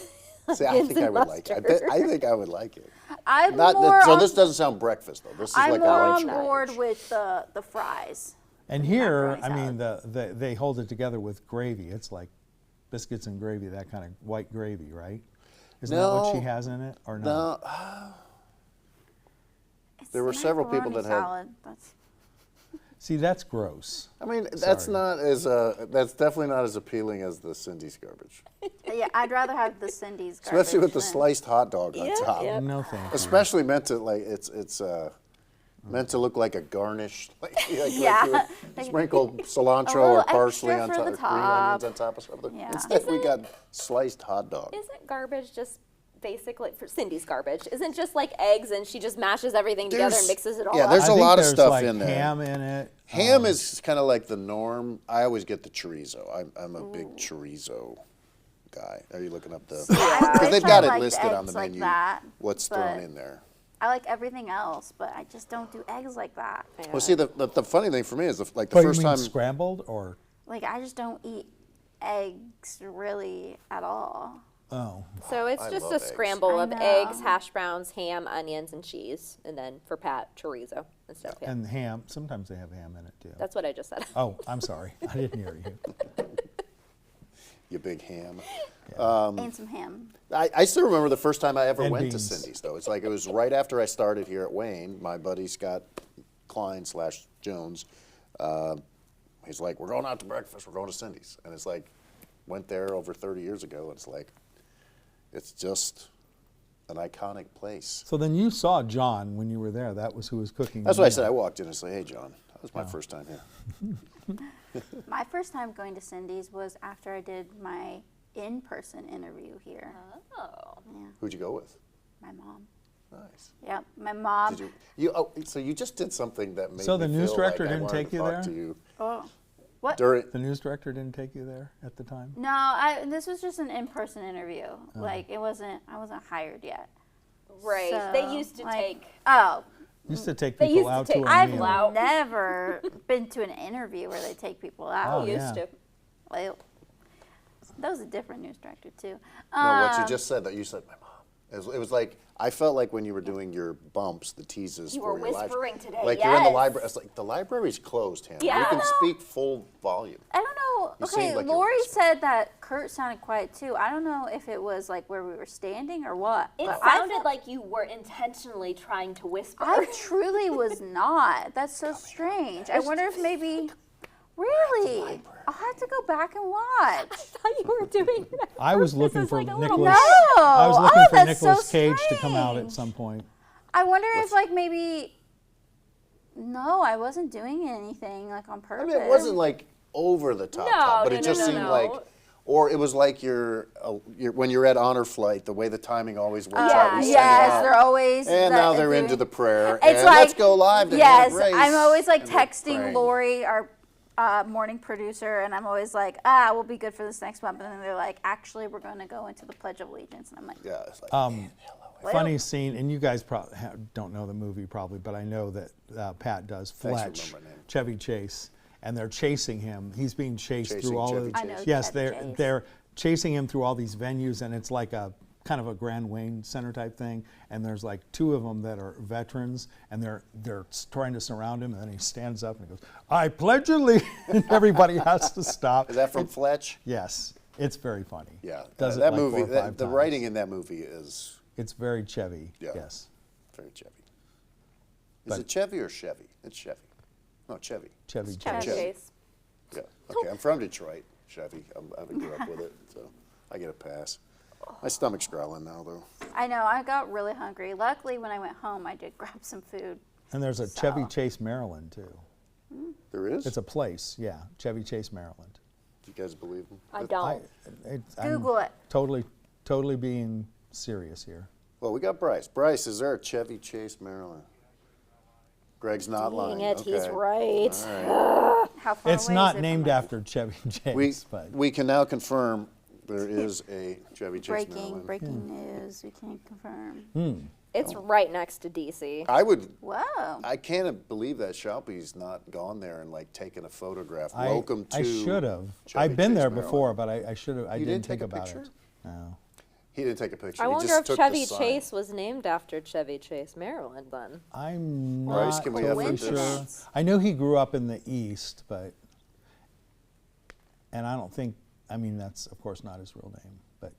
See, I onions think I and would like it. mustard. I think I would like it. I'm Not more so on, this doesn't sound breakfast though. This is I'm like more a on lunch. board with the fries. And here, macaroni I mean, they hold it together with gravy. It's like biscuits and gravy, that kind of white gravy, right? Isn't that what she No. has in it, or No, It's There were several people macaroni that had- salad. That's See, that's gross. I mean that's Sorry. not as that's definitely not as appealing as the Cindy's garbage, yeah. I'd rather have the Cindy's garbage. especially with the than- sliced hot dog on top. yeah. No thank you. Especially meant to like it's meant to look like a garnish, like Yeah. you would sprinkle cilantro little or parsley extra on for top, the green onions on top. top of something. Yeah. Instead, we got sliced hot dog. Isn't garbage just basically for Cindy's garbage? Isn't just like eggs and she just mashes everything together and There's- mixes it all yeah, up? there's I a think lot of there's stuff like in there. ham in it. Ham is kind of like the norm. I always get the chorizo. I'm a big chorizo guy. Are you looking up the? I Because they've wish got I it liked listed on the eggs like menu. that, What's but thrown in there? I like everything else, but I just don't do eggs like that. Well, see, the funny thing for me is the What, first you mean time. scrambled or? Like I just don't eat eggs really at all. Oh, So it's I just love a eggs. scramble I of know. eggs, hash browns, ham, onions, and cheese. And then for Pat, chorizo instead of ham. and ham. Sometimes they have ham in it too. That's what I just said. Oh, I'm sorry. I didn't hear you. You big ham. And some ham. I still remember the first time I ever And went beans. to Cindy's, though. It's like it was right after I started here at Wayne. My buddy Scott Klein / Jones, he's like, "We're going out to breakfast. We're going to Cindy's," and it's like, went there over 30 years ago, and it's like, it's just an iconic place. So then you saw John when you were there. That was who was cooking. That's the what I meal. said. I walked in and said, "Hey, John, that was my first time here." My first time going to Cindy's was after I did my in-person interview here. Oh. Who'd you go with? My mom. Nice. Yep, my mom. Did you? Oh, so you just did something that made So me the news feel director like I didn't wanted take to you talk there? to you Oh, what? during. The news director didn't take you there at the time. No, this was just an in-person interview. Oh. Like it wasn't. I wasn't hired yet. Right. So, They used to like- take. Oh, Used to take They people used to out take- to a I've meal. Out. never been to an interview where they take people out. Oh, Used yeah. to. Well, that was a different news director too. No, what you just said, that you said, my mom. It was like, I felt like when you were doing your bumps, the teases You for were your live- whispering today, Like you're in the yes. library. It's like, the library's closed, Hannah. Yeah. You I can know. speak full volume. I don't know. You Okay, seemed like you were Lori whispering. said that Kurt sounded quiet too. I don't know if it was like where we were standing or what. It but I sounded felt- like you were intentionally trying to whisper. I truly was not. That's so strange. I wonder if maybe. Really? I'll have to go back and watch. thought you were doing it. I was This looking is for like a little- Nicholas. No! I was looking Oh, for that's so Nicolas Cage to come out at strange. some point. I wonder if like maybe. No, I wasn't doing anything like on I purpose. mean, it wasn't like over the top, No, but no, it just no, seemed no. like Or it was like when you're at honor flight, the way the timing always works out. Yeah, we send it yes, out. they're always. And now they're doing- into the prayer. It's and like, let's go live to yes, Hannah Grace. I'm always like And they're texting praying. Lori, our morning producer, and I'm always like, we'll be good for this next month. And then they're like, actually, we're going to go into the Pledge of Allegiance. And I'm like, Yeah, it's like, Funny scene, and you guys probably don't know the movie probably, but I know that Pat does. Thanks for Fletch, remembering that. Chevy Chase, and they're chasing him. He's being chased Chasing through all Chevy of. Chase. I know Yes, Chevy Chase. they're chasing him through all these venues, and it's like a kind of a Grand Wayne Center type thing. And there's like 2 of them that are veterans, and they're trying to surround him, and then he stands up and he goes, "I pledge allegiance," and everybody has to stop. is that from Fletch? Yes, it's very funny. Yeah. Does it that like movie, 4 or 5 the times. writing in that movie is It's very Chevy. Yeah. Yes. very Chevy. Is But- it Chevy or Chevy? It's Chevy. No, Chevy. Chevy Chevy Chase. Chevy. Chase. Yeah. Okay, I'm from Detroit, Chevy. I grew up with it, so I get a pass. My stomach's growling now, though. I know, I got really hungry. Luckily, when I went home, I did grab some food. And there's a Chevy Chase, Maryland, too. There is? It's a place, yeah. Chevy Chase, Maryland. Do you guys believe him? I don't. I'm Google it. Totally being serious here. Well, we got Bryce. Bryce, is there a Chevy Chase, Maryland? Greg's not Dang lying. it, he's Okay. right. All right. How far It's away not is it named from us? after Chevy Chase, We, but we can now confirm there is a Chevy Chase, Maryland. Breaking news. We can't confirm. It's right next to DC. I would. Whoa. I can't believe that Shelby's not gone there and like taken a photograph. I Welcome to. I should have. Chevy I've been Chase, there Maryland. before, but I should have. I You didn't didn't take think a about picture? it. No. He didn't take a picture. I He wonder just if took Chevy the sign. Chase was named after Chevy Chase, Maryland, then. I'm Bryce, not can we have totally this? sure. I know he grew up in the East, and I don't think. I mean, that's of course not his real name, but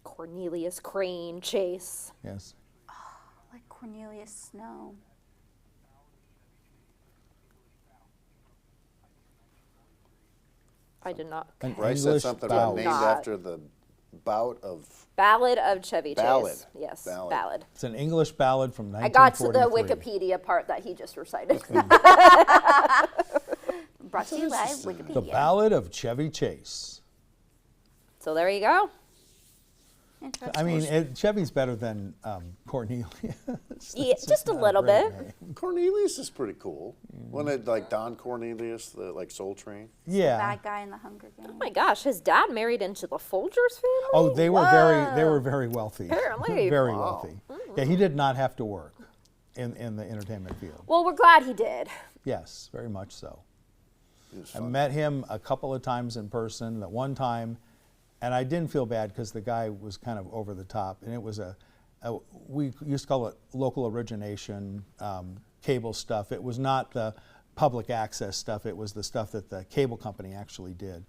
Cornelius Crane Chase. yes. Like Cornelius Snow. I did not. An Bryce said English something bout. about named Not. after the bout of. Ballad of Chevy Ballad. Chase. Yes, Ballad. ballad. It's an English ballad from I got to the 1943. Wikipedia part that he just recited. Brought to you by The Wikipedia. Ballad of Chevy Chase. So there you go. Interesting. I mean, Chevy's better than Cornelius. Yeah, It's just a not little great bit. name. Cornelius is pretty cool. Wasn't it like Don Cornelius, the like Soul Train? Yeah. Bad guy in the Hunger Games. Oh my gosh, his dad married into the Folgers family? Oh, they were very wealthy. Apparently. very Wow. wealthy. Yeah, he did not have to work in the entertainment field. Well, we're glad he did. Yes, very much so. He was I fun. met him a couple of times in person. That one time, and I didn't feel bad because the guy was kind of over the top, and it was we used to call it local origination cable stuff. It was not the public access stuff. It was the stuff that the cable company actually did.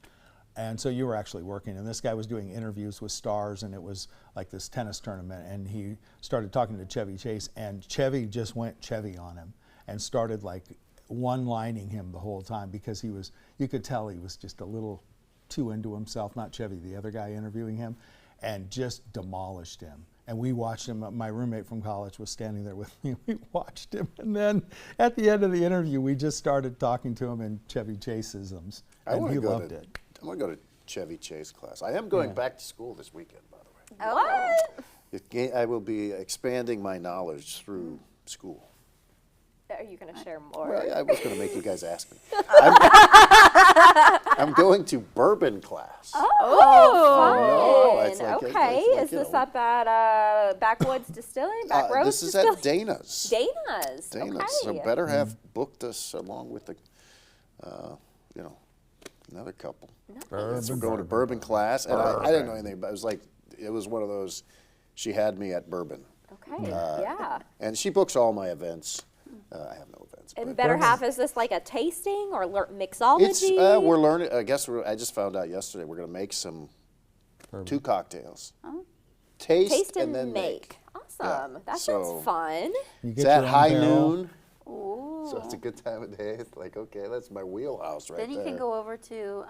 And so you were actually working, and this guy was doing interviews with stars, and it was like this tennis tournament, and he started talking to Chevy Chase, and Chevy just went Chevy on him and started like one-lining him the whole time because you could tell he was just a little too into himself, not Chevy, the other guy interviewing him, and just demolished him. And we watched him. My roommate from college was standing there with me. We watched him, and then at the end of the interview, we just started talking to him in Chevy Chase-isms, and he loved it. I want to go to Chevy Chase class. I am going back to school this weekend, by the way. Oh. I will be expanding my knowledge through school. Are you going to share more? Well, I was going to make you guys ask me. I'm going to bourbon class. Oh, No, it's fun. like- Okay, it's like, is you this know. up at Backwoods Distilling? Backroads This is Distilling? at Dana's. Dana's. Dana's. Okay. So Better have booked us along with the, another couple. So we're going to bourbon class, and I didn't know anything about it. It was one of those, she had me at bourbon. Okay, yeah. And she books all my events. I have no events. And but Better Half, is this like a tasting or mixology? it's, we're learning, I guess I just found out yesterday, we're going to make two cocktails. Taste and then make. Awesome. Yeah, That so- sounds fun. You It's get at your own high barrel. noon. So it's a good time of day. It's like, okay, that's my wheelhouse right Then you there. can go over to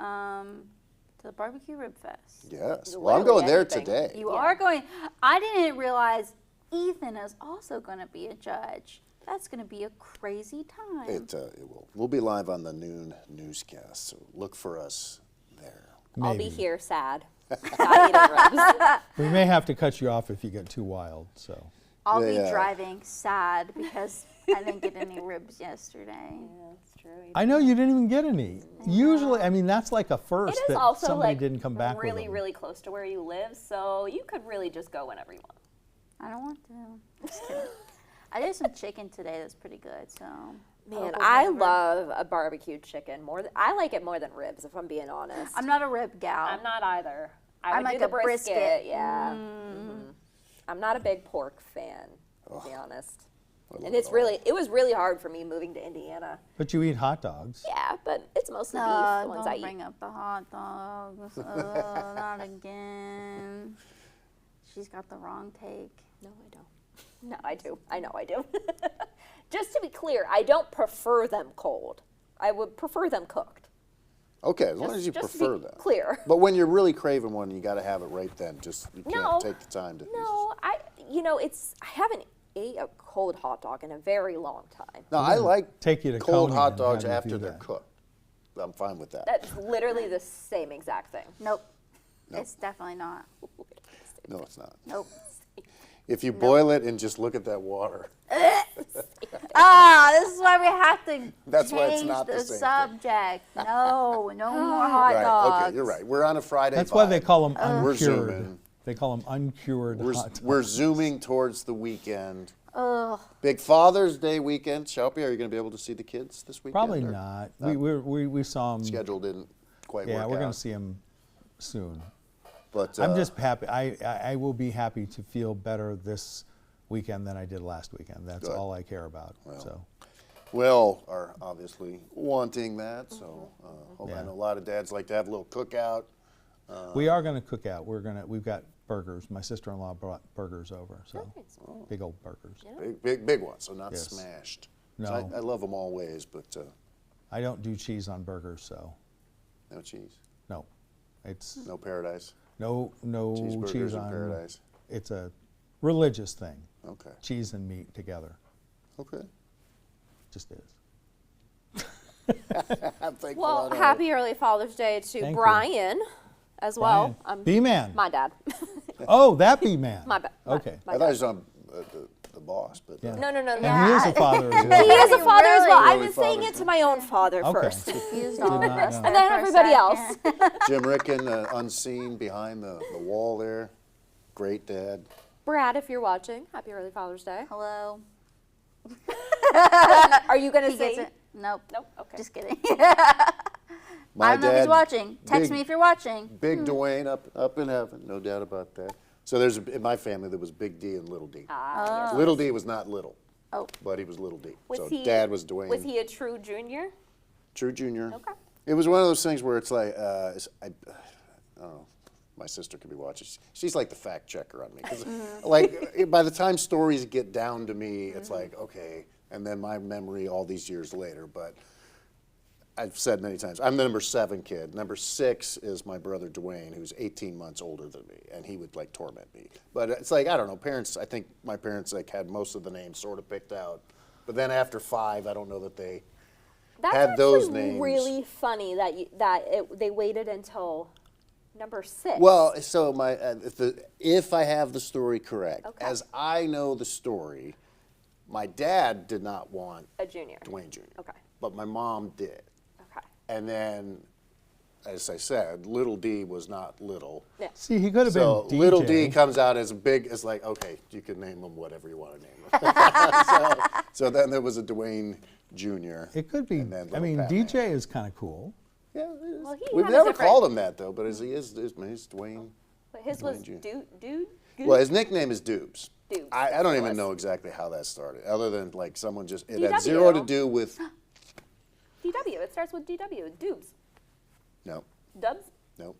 the Barbecue Rib Fest. Yes. Well, I'm going there today. You are going. I didn't realize Ethan is also going to be a judge. That's going to be a crazy time. It will. We'll be live on the noon newscast, so look for us there. I'll be Maybe. here sad. Not eating ribs. We may have to cut you off if you get too wild. So I'll Yeah. be driving sad because I didn't get any ribs yesterday. That's true. I know you didn't even get any. Usually, I mean, that's like a It first is that also somebody like didn't come back really, with them. really close to where you live, so you could really just go whenever you want. I don't want to. Just kidding. I did some chicken today that's pretty good, so. Man, hopefully I whenever- love a barbecued chicken more. I like it more than ribs, if I'm being honest. I'm not a rib gal. I'm not either. I I'm would like do a the brisket. brisket. Yeah. Mhm. I'm not a big pork fan, to be honest. love And it it's all. really, it was really hard for me moving to Indiana. But you eat hot dogs. Yeah, but it's mostly beef, the ones don't I eat. bring up the hot dogs. Not again. She's got the wrong take. No, I don't. No, I do. I know I do. Just to be clear, I don't prefer them cold. I would prefer them cooked. Okay, as long Just- as you just to prefer be that. clear. But when you're really craving one, you got to have it right then. Just you can't No, take the time to. No, I haven't ate a cold hot dog in a very long time. No, I like take you to cold Coney hot and dogs have you after do they're that. cooked. I'm fine with that. That's literally the same exact thing. Nope. No. It's definitely not. No, it's not. Nope. If you boil it and just look at that water, This is why we have to That's why it's change not the the same thing. subject. No more hot right? dogs. Okay, you're right. We're on a Friday. That's why they vibe. call them We're uncured. zooming. They call them uncured We're, hot dogs. we're zooming towards the weekend. Ugh. Big Father's Day weekend. Shelby, are you going to be able to see the kids this weekend? Probably or not. no? We saw them. Schedule didn't quite Yeah, work we're out. going to see them soon. But I'm just happy. I will be happy to feel better this weekend than I did last weekend. That's Good. all I care about. Well, So Will are obviously wanting that. So I Yeah. know a lot of dads like to have a little cookout. we are going to cook out. We've got burgers. My sister-in-law brought burgers over. So big old burgers. Big ones, so not Yes. smashed. No. So I love them all ways, but I don't do cheese on burgers, so no cheese, no. It's no paradise. no Cheeseburgers cheese in on. paradise. It's a religious thing. Okay. Cheese and meat together. Okay. Just is. I'm thankful Well, I don't- happy early Father's Day to Thank you. Brian as well. Brian. B-Man. My dad. Oh, that be man. My bad. Okay. My I thought dad. he was on the boss, but Yeah. No. And he is a father as well. He is a father as well. I Early was saying Father's it to my own father Okay. first. Confused all of Did not us know. there And then for a everybody second. else. Jim Ricken, unseen behind the wall there. Great dad. Brad, if you're watching, happy early Father's Day. Hello. Are you gonna He say? gets it. Nope. Nope. Okay. Just kidding. My I don't know if he's dad, watching. Text big- me if you're watching. Big Dwayne up in heaven, no doubt about that. So there's in my family there was Big D and Little D. Ah, Little D was not little, Oh. but he was Little D. Was so he? Dad was Dwayne. Was he a true junior? True Junior. Okay. It was one of those things where it's like, I don't know, my sister could be watching. She's like the fact checker on me. 'Cause, like, by the time stories get down to me, it's like, okay, and then my memory all these years later. But I've said many times, I'm the number 7 kid. Number 6 is my brother Dwayne, who's 18 months older than me, and he would like torment me. But it's like, I don't know, parents, I think my parents like had most of the names sort of picked out. But then after 5, I don't know that they That's had those actually names. really funny that they waited until number 6. Well, so my if I have the story correct, Okay. as I know the story, my dad did not want a junior. Dwayne Jr. Okay. But my mom did. Okay. And then, as I said, Little D was not little. Yeah. See, he could have So been DJ. Little D comes out as big as like, okay, you can name him whatever you want to name him. so then there was a Dwayne Jr. It could be. and then I Little mean, Pat-Man. DJ is kind of cool. Yeah, it is. Well, he We've had a never different- called him that though, but he's Dwayne. But his was Dwayne Jr. dude. Well, his nickname is Doobs. Doobs, I that's don't what it even was. know exactly how that started, other than like someone just, it DW. had zero to do with, DW. It starts with DW. Dubs. no, Dubs. no.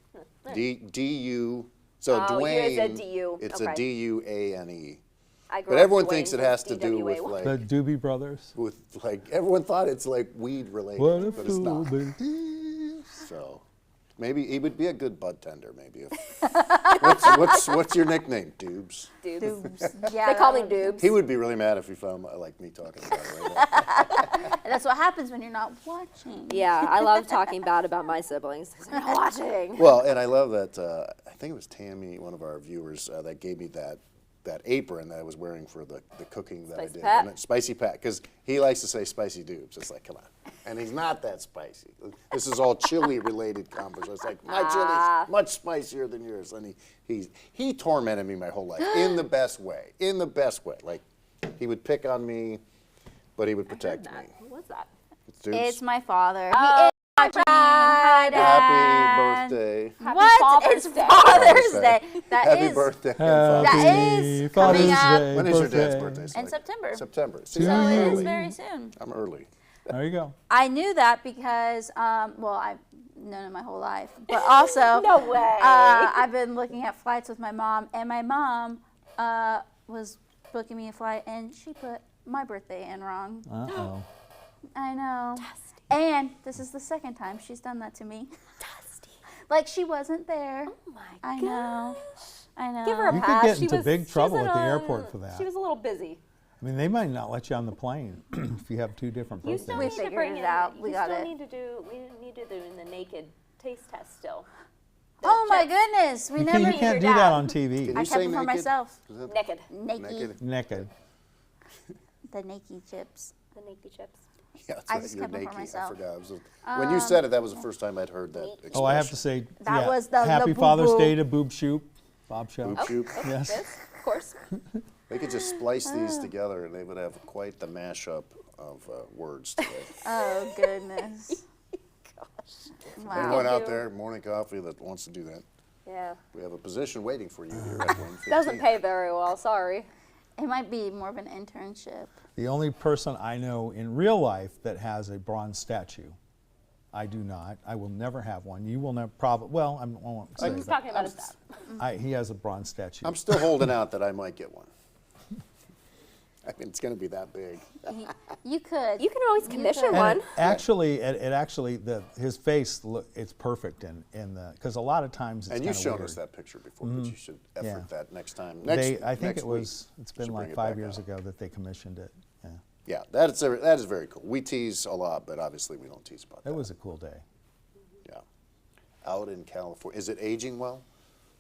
D-U, so Oh, Dwayne. yours is a D-U. It's Okay. a D-U-A-N-E. I grew But up everyone Dwayne thinks it with has to do with DWA. like, The Doobie Brothers. everyone thought it's like weed related, What a but it's not. fool, baby. So, Maybe he would be a good bud tender. Maybe. What's your nickname? Doobs. Doobs. Yeah, They call me that Doobs. He would be really mad if he found like me talking about it right now. And that's what happens when you're not watching. Yeah, I love talking bad about my siblings because I'm not watching. Well, and I love that. I think it was Tammy, one of our viewers, that gave me that apron that I was wearing for the cooking that Spicy I did. Pat? And Spicy Pat, because he likes to say spicy Doobs. It's like, come on. And he's not that spicy. This is all chili-related conversation. It's like, my chili's much spicier than yours. And he tormented me my whole life in the best way. In the best way. Like, he would pick on me, but he would protect me. What was that? It's Doobs. It's my father. Oh, He is Hi, Dad. Happy birthday. What? Father's It's Day. Father's Day. That Happy is birthday. That is coming up When is your dad's birthday? in Sorry. September. September. See, So I'm it is early. very soon. I'm early. There you go. I knew that because, well, I've known it my whole life, but also No way. I've been looking at flights with my mom, and my mom was booking me a flight, and she put my birthday in wrong. Uh-oh. I know. And this is the second time she's done that to me. Dusty. Like she wasn't there. Oh my I know. I know. Give her a You could pass. get She into was- big she trouble was at the in a- airport for that. She was a little busy. I mean, they might not let you on the plane if you have two different You birthdays. still We need to figured bring it in, out. You We got still it. need to do. We need to do the naked taste test still. Oh my goodness. We You never can't do your that dad. on TV. Can I you kept say them for naked? myself. Is that Naked. Naked. Naked. The naked chips. The naked chips. Yeah, that's I right. just You're kept them for naked. I myself. forgot. When you said it, that was the first time I'd heard that expression. Oh, I have to say, That yeah, was the Happy boo-boo. Father's Day to Boob Shoop. Bob Shoop. Boob shoot. Yes. This, of course. They could just splice these together and they would have quite the mashup of words today. Oh goodness. Anyone Wow. out there, morning coffee, that wants to do that, Yeah. we have a position waiting for you here at Wing 15. Doesn't pay very well. Sorry. It might be more of an internship. The only person I know in real life that has a bronze statue. I do not. I will never have one. You will never probably. Well, I won't say He's that. talking about his dad. He has a bronze statue. I'm still holding out that I might get one. I mean, it's going to be that big. You could. You can always commission And one. his face, it's perfect in the, because a lot of times it's And kind you've of shown weird. us that picture before, but you should effort Yeah. that next time. I think next it week. was, it's been Should like bring it 5 back years out. ago that they commissioned it. Yeah. Yeah, that is very cool. We tease a lot, but obviously we don't tease about that. It was a cool day. Yeah. Out in California. Is it aging well?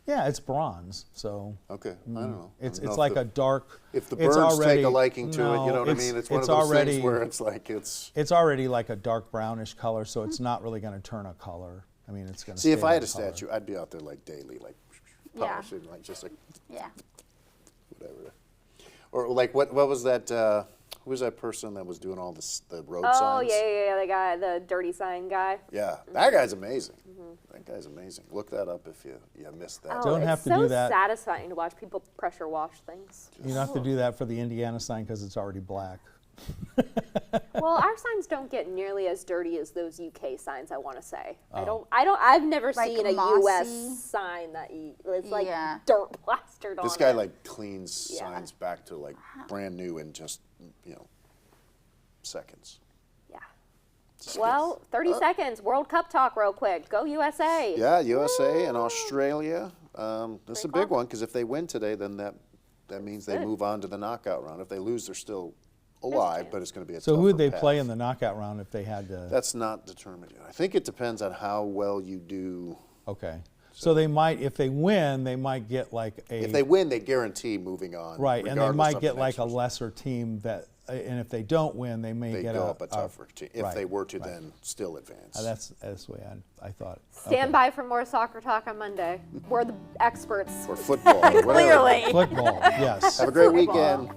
Yeah, it's bronze, so Okay, I don't know. I it's don't know if like the- a dark. If the it's birds already, take a liking to it, you no, know what I mean? It's one of those already, things where it's like it's. It's already like a dark brownish color, so it's not really going to turn a color. I mean, it's going to See, if I had a color. statue, I'd be out there like daily, like Yeah. polishing, like just like Yeah. whatever. Or like what was that? Who was that person that was doing all the road Oh signs? yeah, the guy, the dirty sign guy. Yeah, that guy's amazing. That guy's amazing. Look that up if you missed that. Don't it's have to so do that. satisfying to watch people pressure wash things. You don't have to do that for the Indiana sign because it's already black. Well, our signs don't get nearly as dirty as those UK signs. I want to say. Oh. I've never Like seen a mossy? US sign that it's like Yeah. dirt plastered on This guy it. like cleans Yeah. signs back to like brand new in just seconds. Yeah. It's Well, 30 seconds. World Cup talk, real quick. Go USA. Yeah, USA and Australia. This is a big call. one because if they win today, then that means they good. move on to the knockout round. If they lose, they're still alive, but it's going to be a So who would they tougher play path. in the knockout round if they had to? That's not determined yet. I think it depends on how well you do. Okay. So they might, if they win, they might get like a. If they win, they guarantee moving on. Right, and they regardless might of get the like next a result. lesser team that, and if they don't win, they may They get go up a tougher team if right, they were to right. then still advance. That's the way I thought. Stand by for more soccer talk on Monday. We're the experts. or football. or whatever. Clearly. Football, yes. Have a great weekend.